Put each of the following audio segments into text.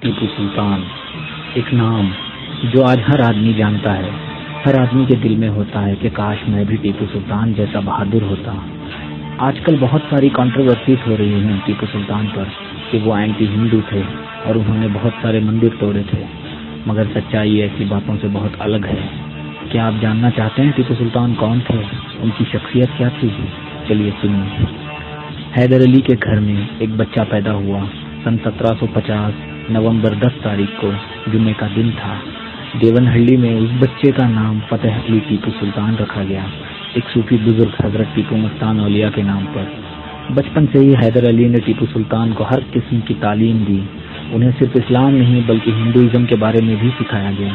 ٹیپو سلطان، ایک نام جو آج ہر آدمی جانتا ہے، ہر آدمی کے دل میں ہوتا ہے کہ کاش میں بھی ٹیپو سلطان جیسا بہادر ہوتا۔ آج کل بہت ساری کنٹروورسیز ہو رہی ہیں ٹیپو سلطان پر کہ وہ اینٹی ہندو تھے اور انہوں نے بہت سارے مندر توڑے تھے، مگر سچائی ایسی باتوں سے بہت الگ ہے۔ کیا آپ جاننا چاہتے ہیں ٹیپو سلطان کون تھے، ان کی شخصیت کیا تھی؟ چلیے سنیے۔ حیدر علی کے گھر میں ایک بچہ پیدا ہوا۔ سن 1750 نومبر 10 تاریخ کو جمعے کا دن تھا۔ دیون ہلّی میں اس بچے کا نام فتح علی ٹیپو سلطان رکھا گیا، ایک صوفی بزرگ حضرت ٹیپو مستان اولیاء کے نام پر۔ بچپن سے ہی حیدر علی نے ٹیپو سلطان کو ہر قسم کی تعلیم دی، انہیں صرف اسلام نہیں بلکہ ہندوازم کے بارے میں بھی سکھایا گیا۔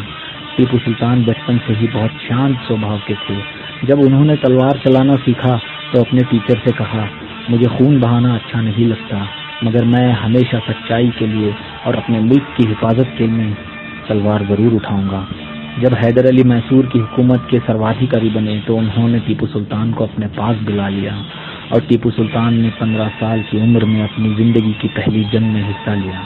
ٹیپو سلطان بچپن سے ہی بہت شانت سوبھاؤ کے تھے۔ جب انہوں نے تلوار چلانا سیکھا تو اپنے ٹیچر سے کہا، مجھے خون بہانا اچھا نہیں لگتا، مگر میں ہمیشہ سچائی کے لیے اور اپنے ملک کی حفاظت کے لیے تلوار ضرور اٹھاؤں گا۔ جب حیدر علی میسور کی حکومت کے سروادھیکاری بنے تو انہوں نے ٹیپو سلطان کو اپنے پاس بلا لیا اور ٹیپو سلطان نے 15 سال کی عمر میں اپنی زندگی کی پہلی جنگ میں حصہ لیا۔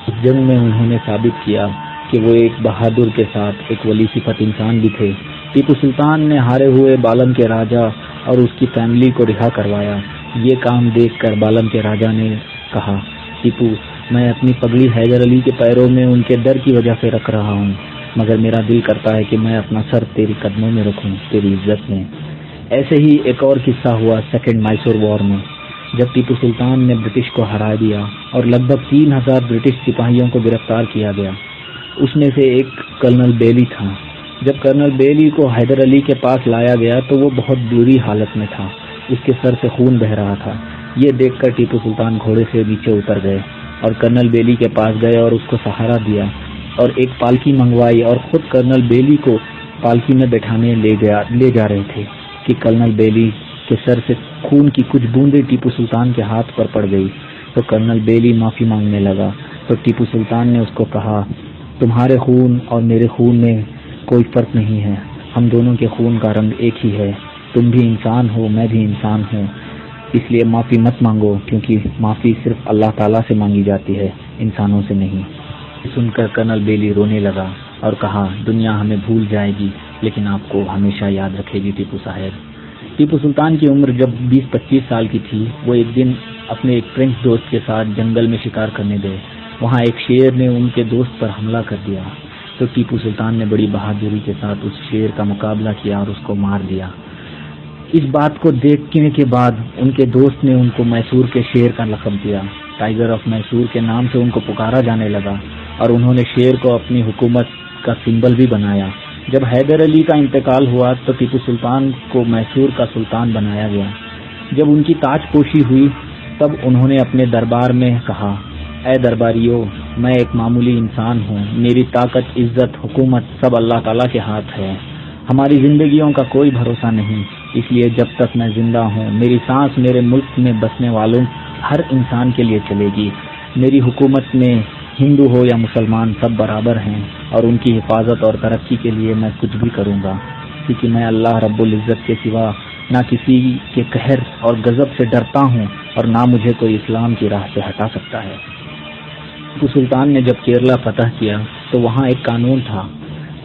اس جنگ میں انہوں نے ثابت کیا کہ وہ ایک بہادر کے ساتھ ایک ولی صفت انسان بھی تھے۔ ٹیپو سلطان نے ہارے ہوئے بالم کے راجا اور اس کی فیملی کو رہا کروایا۔ یہ کام دیکھ کر بالم کے راجا نے کہا، ٹیپو، میں اپنی پگڑی حیدر علی کے پیروں میں ان کے ڈر کی وجہ سے رکھ رہا ہوں، مگر میرا دل کرتا ہے کہ میں اپنا سر تیری قدموں میں رکھوں، تیری عزت میں۔ ایسے ہی ایک اور قصہ ہوا سیکنڈ میسور وار میں، جب ٹیپو سلطان نے برٹش کو ہرا دیا اور لگ بھگ 3000 برٹش سپاہیوں کو گرفتار کیا گیا۔ اس میں سے ایک کرنل بیلی تھا۔ جب کرنل بیلی کو حیدر علی کے پاس لایا گیا تو وہ بہت بری حالت میں تھا، اس کے سر سے خون بہہ رہا تھا۔ یہ دیکھ کر ٹیپو سلطان گھوڑے سے نیچے اتر گئے اور کرنل بیلی کے پاس گئے اور اس کو سہارا دیا اور ایک پالکی منگوائی اور خود کرنل بیلی کو پالکی میں بٹھانے لے جا رہے تھے کہ کرنل بیلی کے سر سے خون کی کچھ بوندیں ٹیپو سلطان کے ہاتھ پر پڑ گئی تو کرنل بیلی معافی مانگنے لگا تو ٹیپو سلطان نے اس کو کہا، تمہارے خون اور میرے خون میں کوئی فرق نہیں ہے، ہم دونوں کے خون کا رنگ ایک ہی ہے، تم بھی انسان ہو، میں بھی انسان ہوں، اس لیے معافی مت مانگو، کیونکہ معافی صرف اللہ تعالیٰ سے مانگی جاتی ہے، انسانوں سے نہیں۔ سن کر کرنل بیلی رونے لگا اور کہا، دنیا ہمیں بھول جائے گی لیکن آپ کو ہمیشہ یاد رکھے گی ٹیپو صاحب۔ ٹیپو سلطان کی عمر جب 20-25 سال کی تھی، وہ ایک دن اپنے ایک فرینچ دوست کے ساتھ جنگل میں شکار کرنے گئے۔ وہاں ایک شیر نے ان کے دوست پر حملہ کر دیا تو ٹیپو سلطان نے بڑی بہادری کے ساتھ اس شیر کا مقابلہ کیا اور اس کو مار دیا۔ اس بات کو دیکھنے کے بعد ان کے دوست نے ان کو میسور کے شیر کا لقب دیا، ٹائیگر آف میسور کے نام سے ان کو پکارا جانے لگا اور انہوں نے شیر کو اپنی حکومت کا سمبل بھی بنایا۔ جب حیدر علی کا انتقال ہوا تو ٹیپو سلطان کو میسور کا سلطان بنایا گیا۔ جب ان کی تاج پوشی ہوئی تب انہوں نے اپنے دربار میں کہا، اے درباریوں، میں ایک معمولی انسان ہوں، میری طاقت، عزت، حکومت سب اللہ تعالیٰ کے ہاتھ ہے، ہماری زندگیوں کا کوئی بھروسہ نہیں، اس لیے جب تک میں زندہ ہوں میری سانس میرے ملک میں بسنے والوں ہر انسان کے لیے چلے گی۔ میری حکومت میں ہندو ہو یا مسلمان سب برابر ہیں اور ان کی حفاظت اور ترقی کے لیے میں کچھ بھی کروں گا، کیونکہ میں اللہ رب العزت کے سوا نہ کسی کے قہر اور غضب سے ڈرتا ہوں اور نہ مجھے کوئی اسلام کی راہ سے ہٹا سکتا ہے۔ ٹیپو سلطان نے جب کیرلا فتح کیا تو وہاں ایک قانون تھا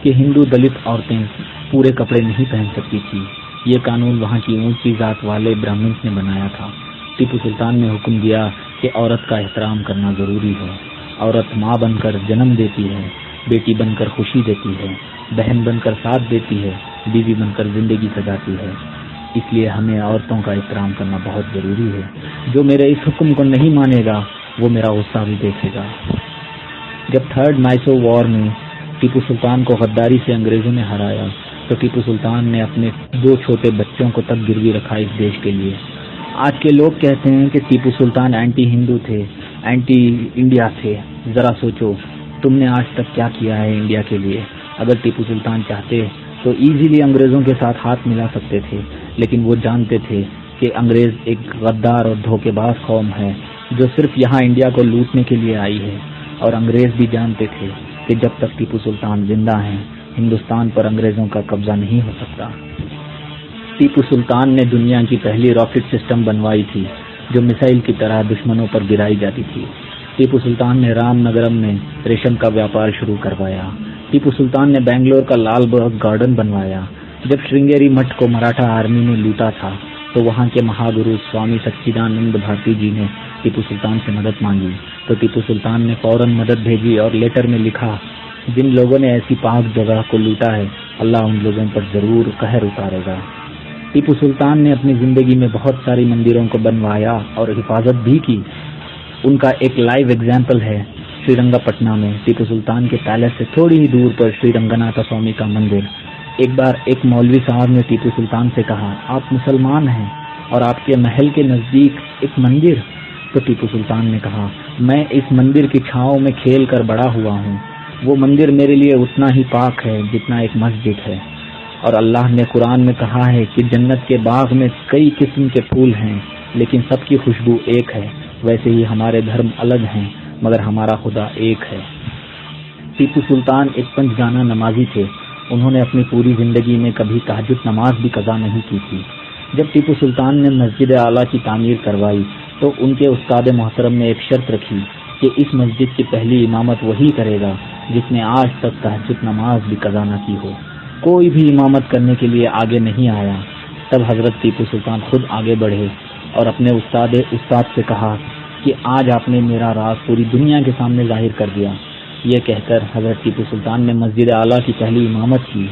کہ ہندو دلت عورتیں پورے کپڑے نہیں پہن سکتی تھی۔ یہ قانون وہاں کی اونچی ذات والے برہمنس نے بنایا تھا۔ ٹیپو سلطان نے حکم دیا کہ عورت کا احترام کرنا ضروری ہے۔ عورت ماں بن کر جنم دیتی ہے، بیٹی بن کر خوشی دیتی ہے، بہن بن کر ساتھ دیتی ہے، بیوی بن کر زندگی سجاتی ہے، اس لیے ہمیں عورتوں کا احترام کرنا بہت ضروری ہے۔ جو میرے اس حکم کو نہیں مانے گا وہ میرا غصہ بھی دیکھے گا۔ جب تھرڈ میسور وار میں ٹیپو سلطان کو غداری سے انگریزوں نے ہرایا تو ٹیپو سلطان نے اپنے 2 چھوٹے بچوں کو تک گروی رکھا اس دیش کے لیے۔ آج کے لوگ کہتے ہیں کہ ٹیپو سلطان اینٹی ہندو تھے، اینٹی انڈیا تھے۔ ذرا سوچو، تم نے آج تک کیا کیا ہے انڈیا کے لیے؟ اگر ٹیپو سلطان چاہتے تو ایزیلی انگریزوں کے ساتھ ہاتھ ملا سکتے تھے، لیکن وہ جانتے تھے کہ انگریز ایک غدار اور دھوکے باز قوم ہے جو صرف یہاں انڈیا کو لوٹنے کے لیے آئی ہے، اور انگریز بھی جانتے تھے کہ جب تک ٹیپو سلطان زندہ ہیں ہندوستان پر انگریزوں کا قبضہ نہیں ہو سکتا۔ ٹیپو سلطان نے دنیا کی پہلی راکٹ سسٹم بنوائی تھی جو میسائل کی طرح دشمنوں پر گرائی جاتی تھی۔ ٹیپو سلطان نے رام نگرم میں ریشم کا ویاپار شروع کروایا. ٹیپو سلطان نے بنگلور کا لال باغ گارڈن بنوایا. جب شرنگیری مٹھ کو مراٹھا آرمی نے لوٹا تھا تو وہاں کے مہاگرو سوامی سچیدانند بھارتی جی نے ٹیپو سلطان سے مدد مانگی تو ٹیپو سلطان نے فوراً مدد بھیجی اور لیٹر میں لکھا، جن لوگوں نے ایسی پاک جگہ کو لوٹا ہے اللہ ان لوگوں پر ضرور قہر اتارے گا. ٹیپو سلطان نے اپنی زندگی میں بہت ساری مندروں کو بنوایا اور حفاظت بھی کی. ان کا ایک لائیو ایگزامپل ہے شری رنگا پٹنہ میں ٹیپو سلطان کے پیلس سے تھوڑی ہی دور پر شری رنگناتھ سوامی کا مندر. ایک بار ایک مولوی صاحب نے ٹیپو سلطان سے کہا، آپ مسلمان ہیں اور آپ کے محل کے نزدیک ایک مندر؟ تو ٹیپو سلطان نے کہا، میں اس مندر کی چھاؤں میں کھیل کر بڑا ہوا ہوں. وہ مندر میرے لیے اتنا ہی پاک ہے جتنا ایک مسجد ہے. اور اللہ نے قرآن میں کہا ہے کہ جنت کے باغ میں کئی قسم کے پھول ہیں لیکن سب کی خوشبو ایک ہے. ویسے ہی ہمارے دھرم الگ ہیں مگر ہمارا خدا ایک ہے. ٹیپو سلطان ایک پنج گانا نمازی تھے. انہوں نے اپنی پوری زندگی میں کبھی تہجد نماز بھی قضا نہیں کی تھی. جب ٹیپو سلطان نے مسجد اعلیٰ کی تعمیر کروائی تو ان کے استاد محترم نے ایک شرط رکھی کہ اس مسجد کی پہلی امامت وہی کرے گا جس نے آج تک تہجد نماز بھی قضا نہ کی ہو. کوئی بھی امامت کرنے کے لیے آگے نہیں آیا. تب حضرت ٹیپو سلطان خود آگے بڑھے اور اپنے استاد سے کہا کہ آج آپ نے میرا راز پوری دنیا کے سامنے ظاہر کر دیا. یہ کہہ کر حضرت ٹیپو سلطان نے مسجد اعلیٰ کی پہلی امامت کی.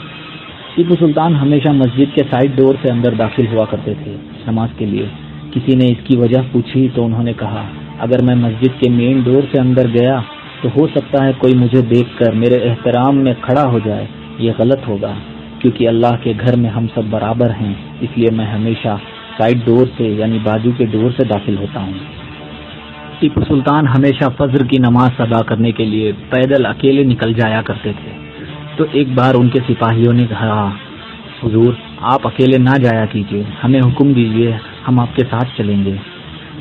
ٹیپو سلطان ہمیشہ مسجد کے سائڈ ڈور سے اندر داخل ہوا کرتے تھے نماز کے لیے. کسی نے اس کی وجہ پوچھی تو انہوں نے کہا، اگر میں مسجد کے مین ڈور سے اندر گیا تو ہو سکتا ہے کوئی مجھے دیکھ کر میرے احترام میں کھڑا ہو جائے. یہ غلط ہوگا کیونکہ اللہ کے گھر میں ہم سب برابر ہیں، اس لیے میں ہمیشہ سائڈ ڈور سے یعنی بازو کے ڈور سے داخل ہوتا ہوں. ٹیپو سلطان ہمیشہ فجر کی نماز ادا کرنے کے لیے پیدل اکیلے نکل جایا کرتے تھے. تو ایک بار ان کے سپاہیوں نے کہا، حضور آپ اکیلے نہ جایا کیجیے، ہمیں حکم دیجیے، ہم آپ کے ساتھ چلیں گے.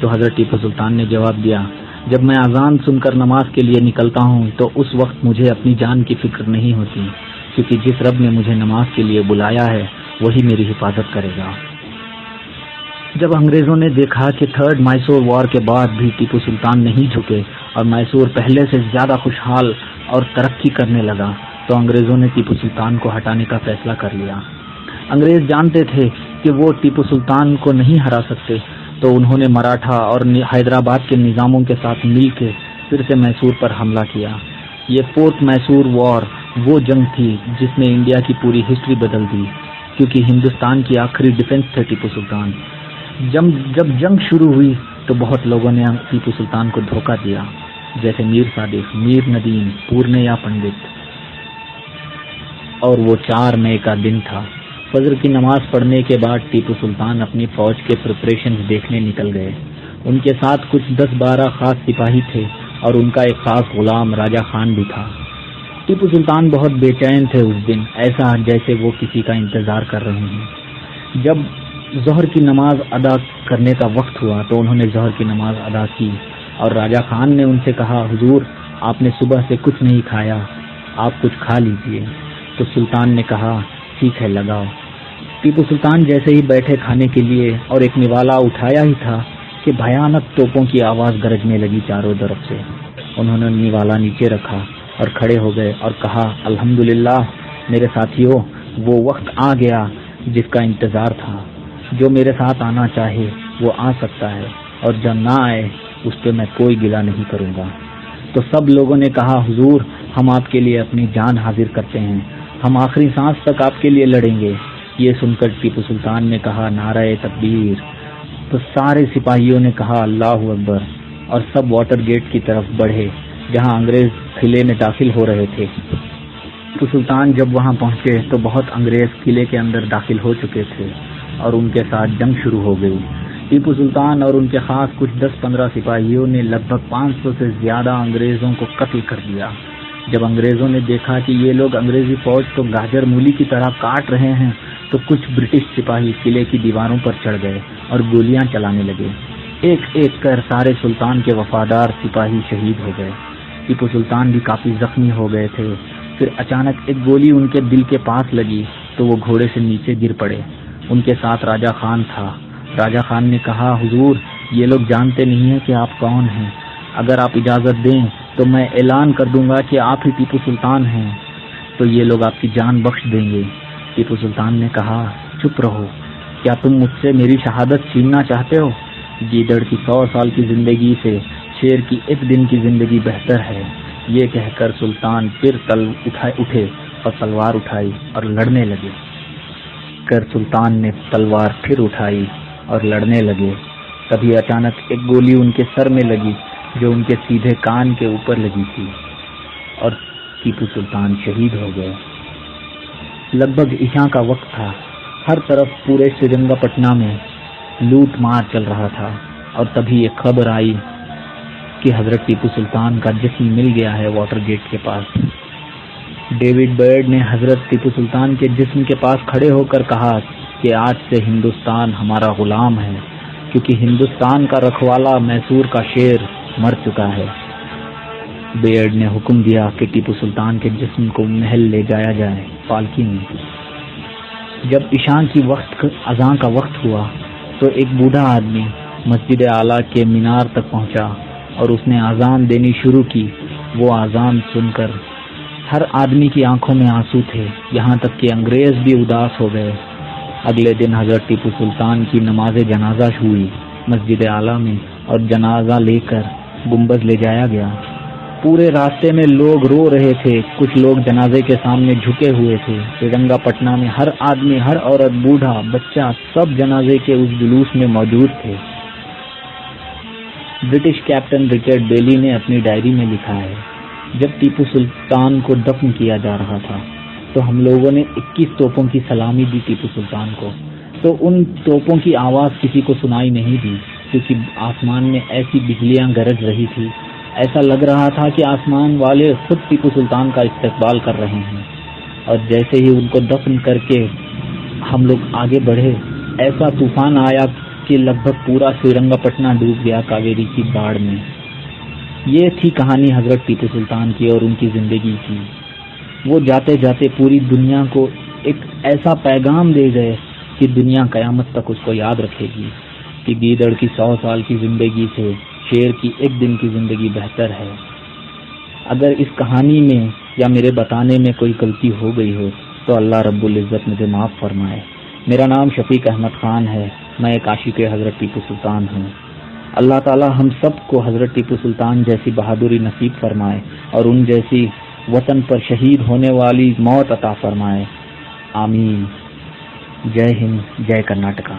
تو حضرت ٹیپو سلطان نے جواب دیا، جب میں اذان سن کر نماز کے لیے نکلتا ہوں تو اس وقت مجھے اپنی جان کی فکر نہیں ہوتی، کیونکہ جس رب نے مجھے نماز کے لیے بلایا ہے وہی میری حفاظت کرے گا. جب انگریزوں نے دیکھا کہ تھرڈ میسور وار کے بعد بھی ٹیپو سلطان نہیں جھکے اور میسور پہلے سے زیادہ خوشحال اور ترقی کرنے لگا تو انگریزوں نے ٹیپو سلطان کو ہٹانے کا فیصلہ کر لیا. انگریز جانتے تھے کہ وہ ٹیپو سلطان کو نہیں ہرا سکتے تو انہوں نے مراٹھا اور حیدرآباد کے نظاموں کے ساتھ مل کے پھر سے میسور پر حملہ کیا. یہ فورتھ میسور وار وہ جنگ تھی جس نے انڈیا کی پوری ہسٹری بدل دی، کیونکہ ہندوستان کی آخری ڈیفنس تھے ٹیپو سلطان. جب جنگ شروع ہوئی تو بہت لوگوں نے ٹیپو سلطان کو دھوکہ دیا، جیسے میر صادق، میر ندیم، پورنیا پنڈت. اور وہ 4 مئی کا دن تھا. فجر کی نماز پڑھنے کے بعد ٹیپو سلطان اپنی فوج کے پریپریشنز دیکھنے نکل گئے. ان کے ساتھ کچھ 10-12 خاص سپاہی تھے اور ان کا ایک خاص غلام راجہ خان بھی تھا. ٹیپو سلطان بہت بے چین تھے اس دن، ایسا جیسے وہ کسی کا انتظار کر رہے ہیں. جب ظہر کی نماز ادا کرنے کا وقت ہوا تو انہوں نے ظہر کی نماز ادا کی اور راجہ خان نے ان سے کہا، حضور آپ نے صبح سے کچھ نہیں کھایا، آپ کچھ کھا لیجئے. تو سلطان نے کہا، ٹھیک ہے لگاؤ. ٹیپو سلطان جیسے ہی بیٹھے کھانے کے لیے اور ایک نوالا اٹھایا ہی تھا کہ بھیانک توپوں کی آواز گرجنے لگی چاروں طرف سے. انہوں نے نوالا نیچے رکھا اور کھڑے ہو گئے اور کہا، الحمدللہ میرے ساتھیوں، وہ وقت آ گیا جس کا انتظار تھا. جو میرے ساتھ آنا چاہے وہ آ سکتا ہے اور جو نہ آئے اس پہ میں کوئی گلہ نہیں کروں گا. تو سب لوگوں نے کہا، حضور ہم آپ کے لیے اپنی جان حاضر کرتے ہیں، ہم آخری سانس تک آپ کے لیے لڑیں گے. یہ سن کر ٹیپو سلطان نے کہا، نعرہ تکبیر. تو سارے سپاہیوں نے کہا، اللہ اکبر، اور سب واٹر گیٹ کی طرف بڑھے جہاں انگریز قلعے میں داخل ہو رہے تھے. ٹیپو سلطان جب وہاں پہنچے تو بہت انگریز قلعے کے اندر داخل ہو چکے تھے اور ان کے ساتھ جنگ شروع ہو گئی. ٹیپو سلطان اور ان کے خاص کچھ 10-15 سپاہیوں نے لگ بھگ 500 سے زیادہ انگریزوں کو قتل کر دیا. جب انگریزوں نے دیکھا کہ یہ لوگ انگریزی فوج تو گاجر مولی کی طرح کاٹ رہے ہیں تو کچھ برٹش سپاہی قلعے کی دیواروں پر چڑھ گئے اور گولیاں چلانے لگے. ایک ایک کر سارے سلطان کے وفادار سپاہی شہید ہو گئے. ٹیپو سلطان بھی کافی زخمی ہو گئے تھے. پھر اچانک ایک گولی ان کے دل کے پاس لگی تو وہ گھوڑے سے نیچے گر پڑے. ان کے ساتھ راجہ خان تھا. راجہ خان نے کہا، حضور یہ لوگ جانتے نہیں ہیں کہ آپ کون ہیں. اگر آپ اجازت دیں تو میں اعلان کر دوں گا کہ آپ ہی ٹیپو سلطان ہیں، تو یہ لوگ آپ کی جان بخش دیں گے۔ ٹیپو سلطان نے کہا، چپ رہو، کیا تم مجھ سے میری شہادت چھیننا چاہتے ہو؟ گیدڑ کی 100 سال کی زندگی سے شیر کی 1 دن کی زندگی بہتر ہے۔ یہ کہہ کر سلطان پھر اٹھے اور تلوار اٹھائی اور لڑنے لگے۔ سلطان نے تلوار پھر اٹھائی اور لڑنے لگے۔ تبھی اچانک ایک گولی ان کے سر میں لگی جو ان کے سیدھے کان کے اوپر لگی تھی اور ٹیپو سلطان شہید ہو گئے۔ لگ بھگ عشاء کا وقت تھا۔ ہر طرف پورے سرنگا پٹنہ میں لوٹ مار چل رہا تھا اور تبھی ایک خبر آئی کہ حضرت ٹیپو سلطان کا جسم مل گیا ہے واٹر گیٹ کے پاس۔ ڈیوڈ برڈ نے حضرت ٹیپو سلطان کے جسم کے پاس کھڑے ہو کر کہا کہ آج سے ہندوستان ہمارا غلام ہے، کیونکہ ہندوستان کا رکھوالا میسور کا شیر مر چکا ہے۔ بیئرڈ نے حکم دیا کہ ٹیپو سلطان کے جسم کو محل لے جایا جائے پالکی میں۔ جب عشاء کی اذان کا وقت ہوا تو ایک بوڑھا آدمی مسجد اعلیٰ کے مینار تک پہنچا اور اس نے اذان دینی شروع کی۔ وہ اذان سن کر ہر آدمی کی آنکھوں میں آنسو تھے، یہاں تک کہ انگریز بھی اداس ہو گئے۔ اگلے دن حضرت ٹیپو سلطان کی نماز جنازہ ہوئی مسجد اعلیٰ میں اور جنازہ لے کر گنبد لے جایا گیا۔ پورے راستے میں لوگ رو رہے تھے، کچھ لوگ جنازے کے سامنے جھکے ہوئے تھے۔ سرنگا پٹنہ میں ہر آدمی، ہر عورت، بوڑھا، بچہ سب جنازے کے اس جلوس میں موجود تھے۔ برٹش کیپٹن رچرڈ بیلی نے اپنی ڈائری میں لکھا ہے، جب ٹیپو سلطان کو دفن کیا جا رہا تھا تو ہم لوگوں نے 21 توپوں کی سلامی دی ٹیپو سلطان کو، تو ان توپوں کی آواز کسی کو سنائی نہیں دی، کیونکہ آسمان میں ایسی بجلیاں گرج رہی تھی، ایسا لگ رہا تھا کہ آسمان والے خود ٹیپو سلطان کا استقبال کر رہے ہیں۔ اور جیسے ہی ان کو دفن کر کے ہم لوگ آگے بڑھے، ایسا طوفان آیا کہ لگ بھگ پورا سرنگا پٹنہ ڈوب گیا کاویری کی باڑھ میں۔ یہ تھی کہانی حضرت ٹیپو سلطان کی اور ان کی زندگی کی۔ وہ جاتے جاتے پوری دنیا کو ایک ایسا پیغام دے گئے کہ دنیا قیامت تک اس کو یاد رکھے گی کہ گیدڑ کی 100 سال کی زندگی سے شیر کی 1 دن کی زندگی بہتر ہے۔ اگر اس کہانی میں یا میرے بتانے میں کوئی غلطی ہو گئی ہو تو اللہ رب العزت مجھے معاف فرمائے۔ میرا نام شفیق احمد خان ہے، میں ایک عاشق حضرت ٹیپو سلطان ہوں۔ اللہ تعالی ہم سب کو حضرت ٹیپو سلطان جیسی بہادری نصیب فرمائے اور ان جیسی وطن پر شہید ہونے والی موت عطا فرمائے، آمین۔ جے ہند، جے کرناٹکا۔